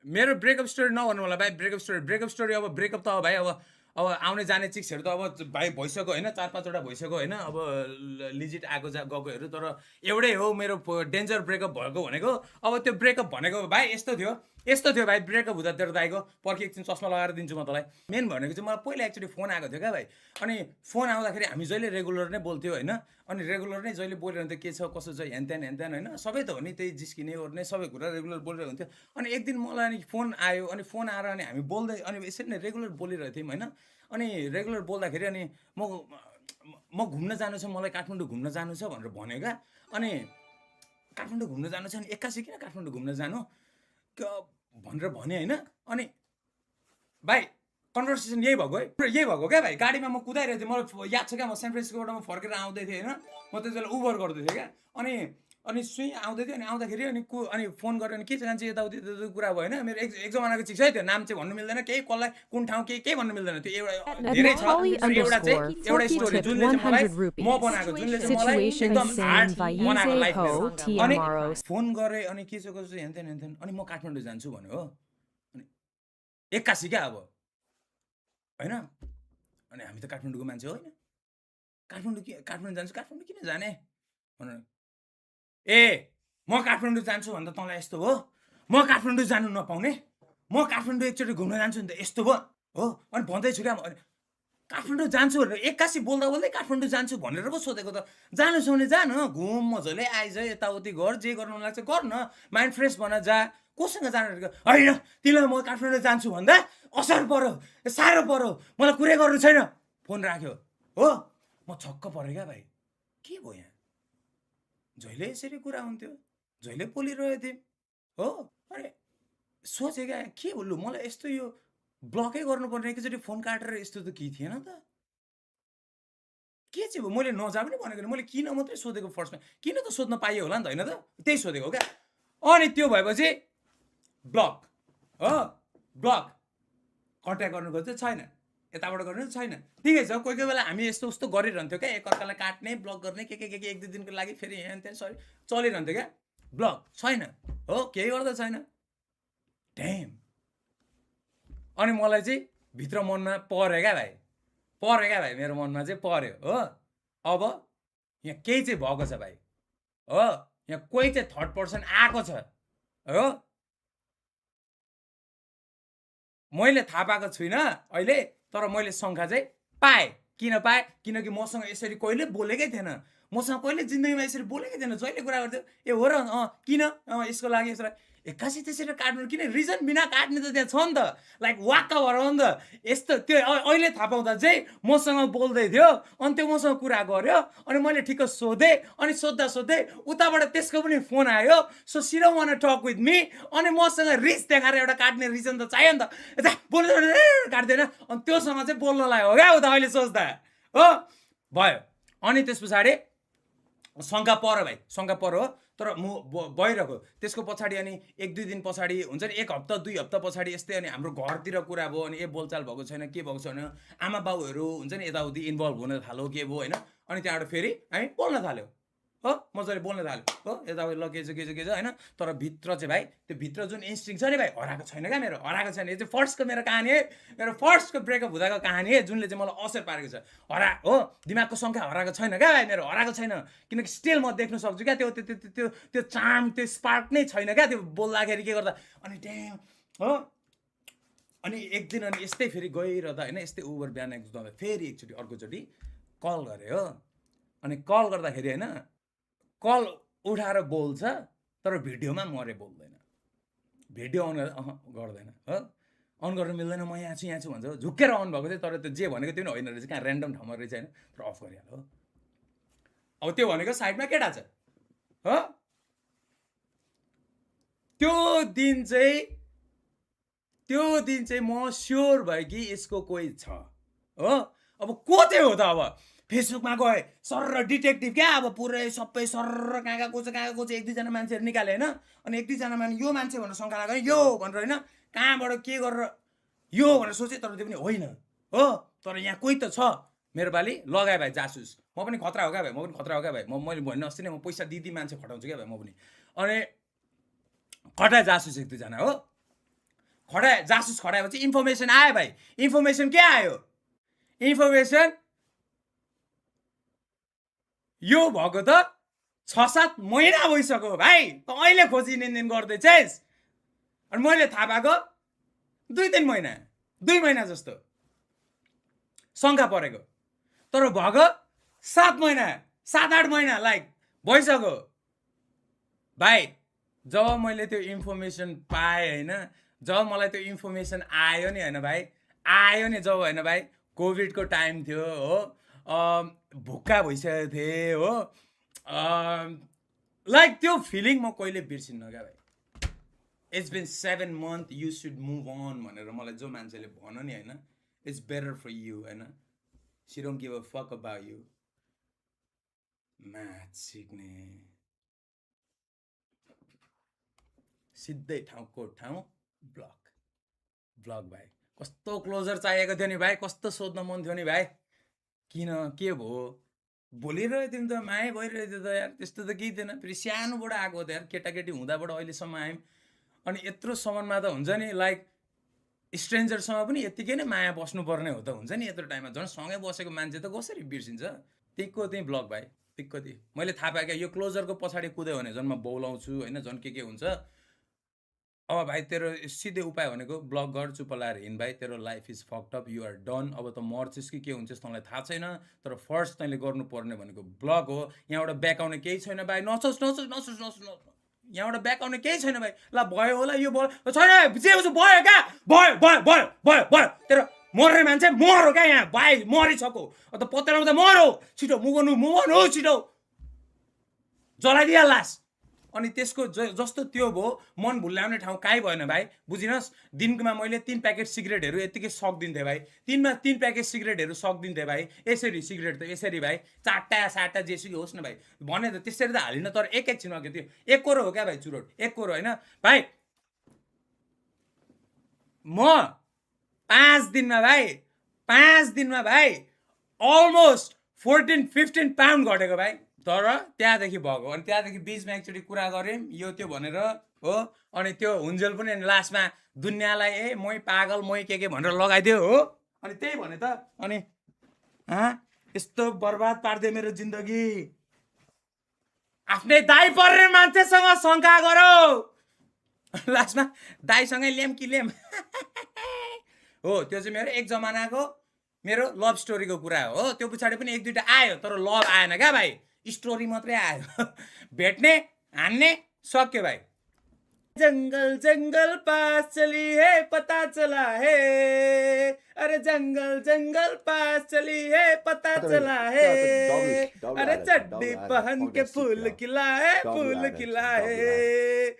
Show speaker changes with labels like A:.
A: मेरो breakup story नभन्नु होला भाइ। ब्रेकअप स्टोरी अब ब्रेकअप त भाइ अब आउने जाने चिक्सहरू त अब भाइ भइसक्यो होइन, 4-5वटा भइसक्यो होइन, अब लिजिट आएको गएकोहरू। तर एउटै हो मेरो डेन्जर ब्रेकअप भएको भनेको। अब त्यो ब्रेकअप भनेको भाइ यस्तो थियो भाइ। ब्रेकअप हुँदा तेरो दाइको पर्खि एकछिन चस्मा लगाएर दिन्छु म तँलाई। मेन भनेको चाहिँ मलाई पहिला एकचोटि फोन आएको थियो क्या भाइ। अनि फोन आउँदाखेरि हामी जहिले रेगुलर नै बोल्थ्यो होइन। अनि रेगुलर नै जहिले बोलिरहन्थ्यो के छ कसो छ हेन त्यहाँ होइन, सबै त हो नि, त्यही जिस्किने ओर्ने सबै कुरा रेगुलर बोलिरहेको हुन्थ्यो। अनि एक दिन मलाई अनि फोन आयो, अनि फोन आएर अनि हामी बोल्दै अनि यसरी नै रेगुलर बोलिरहेको थियौँ होइन। अनि रेगुलर बोल्दाखेरि अनि म घुम्न जानु छ, मलाई काठमाडौँ घुम्न जानु छ भनेर भन्यो क्या। अनि काठमाडौँ घुम्न जानु छ, अनि 81 किन काठमाडौँ घुम्न जानु भनेर भने होइन। अनि भाइ कन्भर्सेसन यही भएको क्या भाइ। गाडीमा म कुदाइरहेको थिएँ, मलाई याद छ क्या, म सेन फ्रान्सिस्कोबाट म फर्केर आउँदै थिएँ होइन। म त्यति बेला उबर गर्दै थिएँ क्या। अनि सुई आउँदै थियो, अनि आउँदाखेरि अनि फोन गरेर अनि के छ जान्छ यताउति कुरा भयो होइन। मेरो एक जमानाको चिज है त्यो, नाम चाहिँ भन्नु मिल्दैन, केही कसलाई कुन ठाउँ केही भन्नु मिल्दैन। त्यो एउटा धेरै छ, एउटा स्टोरी जुनले चाहिँ मलाई म बनाएको, जुनले चाहिँ मलाई एकदम हार्ड बनाएको लाइफमा। अनि फोन गरेँ अनि के छ कसो हेन अनि म काठमाडौँ जान्छु भन्यो हो। अनि 81 क्या अब होइन। अनि हामी त काठमाडौँको मान्छे होइन, काठमाडौँ जान्छु, काठमाडौँ किन जाने भनेर। ए म काठमाडौँ जान्छु भन्दा तँलाई यस्तो हो, म काठमाडौँ जानु नपाउने, म काठमाडौँ एकचोटि घुम्न जान्छु नि त यस्तो भयो हो। अनि भन्दैछु क्या अनि काठमाडौँ जान्छु भनेर 81 बोल्दा बोल्दै काठमाडौँ जान्छु भनेर पो सोधेको त। जानु छ भने जानु, घुम मजाले आइज, यताउति गर, जे गर्नु मन लाग्छ गर्न, माइन्ड फ्रेस बना जा। कोसँग जानु होइन, तिमीलाई म काठमाडौँ जान्छु भन्दा असर पर्यो, साह्रो पर्यो, मलाई कुरै गर्नु छैन। फोन राख्यो हो। म छक्क परेँ क्या भाइ, के भयो यहाँ, जहिले यसरी कुरा हुन्थ्यो, जहिले बोलिरहेको थियौँ हो। अनि सोचेँ क्या के बोल्नु, मलाई यस्तो यो ब्लकै गर्नुपर्ने, एकैचोटि फोन काटेर यस्तो त केही थिएन त। के चाहिँ भयो, मैले नजा पनि भनेको नि, मैले किन मात्रै सोधेको फर्स्टमा, किन त सोध्न पाइयो होला नि त होइन त, त्यही सोधेको क्या। अनि त्यो भएपछि ब्लक हो, ब्लक। कन्ट्याक्ट गर्नु खोज्छ छैन, यताबाट गर्नु छैन। ठिकै छ, कोही कोही बेला हामी यस्तो उस्तो गरिरहन्थ्यो क्या, एकअर्कालाई काट्ने ब्लक गर्ने के एक दुई दिनको लागि, फेरि यहाँ त्यहाँ सरी चलिरहन्थ्यो क्या। ब्लक छैन हो, केही गर्दा छैन ड्याम। अनि मलाई चाहिँ भित्र मनमा पर्यो क्या भाइ, मेरो मनमा चाहिँ पर्यो हो। अब यहाँ केही चाहिँ भएको छ भाइ हो, यहाँ कोही चाहिँ थर्ड पर्सन आएको छ हो। मैले थाहा पाएको छुइनँ अहिले, तर मैले शङ्का चाहिँ पाएँ। किन पाएँ, किनकि मसँग यसरी कहिले बोलेकै थिएन, मसँग कहिले जिन्दगीमा यसरी बोलेकै थिएन। जहिले कुरा गर्थ्यो ए हो र किन यसको लागि यसलाई 81 त्यसरी काट्नु, किन रिजन बिना काट्ने त त्यहाँ छ नि त, लाइक वाक्क भएर हो नि त। यस्तो त्यो अहिले थाहा पाउँदा चाहिँ मसँग बोल्दै थियो, अनि त्यो मसँग कुरा गर्यो, अनि मैले ठिक्क सोधेँ, अनि सोध्दै उताबाट त्यसको पनि फोन आयो, so she don't want to talk with me. अनि मसँग रिस देखाएर एउटा काट्ने रिजन त चाहियो नि त, यता बोल्नु काट्दैन। अनि त्योसँग चाहिँ बोल्नलाई हो क्या उता अहिले सोच्दा हो भयो। अनि त्यस पछाडि शङ्का पर्यो भाइ, शङ्का पर्यो हो। तर म भइरहेको त्यसको पछाडि अनि एक दुई दिन पछाडि हुन्छ नि, एक हप्ता 2 हप्ता पछाडि यस्तै अनि हाम्रो घरतिर कुरा भयो। अनि बोलचाल भएको छैन, के भएको छैन, आमा बाउहरू हुन्छ नि यताउति इन्भल्भ हुन थाल्यो, के भयो होइन। अनि त्यहाँबाट फेरि हामी बोल्न थाल्यो हो, मजाले बोल्न थाल्यो हो, यताउति ल के छ होइन। तर भित्र चाहिँ भाइ त्यो भित्र जुन इन्स्टिङ छ नि भाइ, हराएको छैन क्या मेरो, हराएको छैन। यो चाहिँ फर्स्टको मेरो कहानी है, मेरो फर्स्टको ब्रेकअप हुँदाको कहानी है, जुनले चाहिँ मलाई असर पारेको छ। हो, दिमागको सङ्ख्या हराएको छैन क्या भाइ मेरो, हराएको छैन। किनकि स्टिल म देख्न सक्छु क्या त्यो त्यो त्यो त्यो चार्म, त्यो स्पार्क नै छैन क्या त्यो बोल्दाखेरि के गर्दा। अनि ड्याम हो। अनि एक दिन अनि यस्तै फेरि गइरहँदा होइन, यस्तै उबर बिहान एकदम फेरि एकचोटि अर्कोचोटि कल गरेँ हो। अनि कल गर्दाखेरि होइन, कल उठाएर बोल्छ तर भिडियोमा मरे बोल्दैन, भिडियो अन गर्दैन हो, अन गर्न मिल्दैन। म यहाँ छु भन्छ, झुक्केर अन भएको थियो। तर त्यो जे भनेको त्यो पनि होइन रहेछ, कहाँ ऱ्यान्डम ठाउँमा रहेछ होइन, तर अफ गरिहाल्यो हो। अब त्यो भनेको साइडमा केटा छ हो। त्यो दिन चाहिँ म स्योर भयो कि यसको कोही छ हो। अब को चाहिँ हो त, अब फेसबुकमा गए सर डिटेक्टिभ क्या, अब पुरै सबै सर कहाँ को छ एक दुईजना मान्छेहरू निकाले होइन। अनि एक दुईजना मान्छे यो मान्छे भनेर शङ्का लाग्यो, यो भनेर होइन, कहाँबाट के गरेर यो भनेर सोचेँ, तर त्यो पनि होइन हो। तर यहाँ कोही त छ मेरो बाली लगाए भाइ जासुस। म पनि खतरा हो क्या भाइ, मैले भन्नु अस्ति नै म पैसा दिदी मान्छे खटाउँछु क्या भाइ म पनि। अनि खटाए जासुस एक दुईजना हो। खडाए जासुस खडाएपछि इन्फर्मेसन आयो भाइ। इन्फर्मेसन के आयो? इन्फर्मेसन यो भएको त 6-7 महिना भइसक्यो भाइ, कहिले खोजी निन्दिन गर्दैछस्? अनि मैले थाहा पाएको 2-3 महिना 2 महिना जस्तो शङ्का परेको, तर भएको 7 महिना 7-8 महिना लाइक भइसक्यो भाइ। जब मैले त्यो इन्फर्मेसन पाएँ होइन, जब मलाई त्यो इन्फर्मेसन आयो नि होइन भाइ, आयो नि जब होइन भाइ, कोभिडको टाइम थियो हो, भुक्का भइसकेको थिएँ हो, लाइक त्यो फिलिङ म कहिले बिर्सिन्न क्या भाइ। It's been 7 months, you should move on भनेर मलाई जो मान्छेले भन्यो नि होइन, इट्स बेटर फर यु होइन, she don't give a fuck about you. Math सिक्ने सिधै ठाउँको ठाउँ ब्लक भाइ। कस्तो क्लोजर चाहिएको थियो नि भाइ, कस्तो सोध्न मन थियो नि भाइ, किन के भयो बोलिरहेको थियौँ त, माया भइरहेको थियो त यार, त्यस्तो त केही थिएन। फेरि सानोबाट आएको त यार, केटाकेटी हुँदाबाट अहिलेसम्म आयौँ, अनि यत्रो सम्ममा त हुन्छ नि लाइक स्ट्रेन्जरसँग पनि यत्तिकै नै माया बस्नुपर्ने हो त, हुन्छ नि यत्रो टाइममा। झन् सँगै बसेको मान्छे त कसरी बिर्सिन्छ? त्यहीँको त्यहीँ ब्लक भाइ, त्यहीँको त्यही। मैले थाहा पाएँ क्या, यो क्लोजरको पछाडि कुद्यो भने झन् म बौलाउँछु होइन, झन् के हुन्छ। अब भाइ तेरो सिधै उपाय भनेको ब्लक गर, चुप लाएर हिँड भाइ, तेरो life is fucked up, you are done. अब त मर्छस् कि के हुन्छस् तँलाई थाहा छैन, तर फर्स्ट तैँले गर्नुपर्ने भनेको ब्लक हो। यहाँबाट ब्याक आउने केही छैन भाइ, नसोच। यहाँबाट ब्याक आउने केही छैन भाइ। ल भयो होला, यो भयो छैन, जे हुन्छ भयो क्या, भयो तेरो मर्ने मान्छे मर हो क्या यहाँ भाइ, मरिसक्यो अन्त पत्याउँदा मर हो, छिटो मुभ हो छिटो, जलाइदिया लास। अनि त्यसको जस्तो त्यो भयो, मन भुल्याउने ठाउँ काहीँ भएन भाइ, बुझिनस्। दिनमा मैले 3 प्याकेट सिगरेटहरू यत्तिकै सकिदिन्थेँ भाइ, 3 प्याकेट सिगरेटहरू सकिदिन्थेँ भाइ। यसरी सिगरेट त यसरी भाइ, 4टा जेसुकै होस् न भाइ, भने त त्यसरी त हालिन, तर एकैछिन अघि त्यो 1 कोरो हो क्या भाइ, चुरोट 1 कोरो होइन भाइ। म 5 दिनमा भाइ अलमोस्ट 14-15 पाउन्ड घटेको भाइ, तर त्यहाँदेखि भएको। अनि त्यहाँदेखि बिचमा एकचोटि कुरा गऱ्यौँ यो त्यो भनेर हो, अनि त्यो हुन्जेल पनि लास्टमा दुनियाँलाई मै पागल मै के भनेर लगाइदियो हो। अनि त्यही भने त, अनि यस्तो बर्बाद पारिदियो मेरो जिन्दगी। आफ्नै दाइ पर्ने मान्छेसँग शङ्का गरौ, लास्टमा दाइसँगै लेम कि लेम हो। त्यो चाहिँ मेरो एक जमानाको मेरो लभ स्टोरीको कुरा हो। त्यो पछाडि पनि 1-2टा आयो, तर लभ आएन क्या भाइ, स्टोरी मात्रै आयो। भेट्ने हान्ने सक्यो भाइ। जंगल जंगल पास चली है पता चला है, अरे जंगल पास चली है पता चला है, अरे चड्डी पहन के फूल खिला है।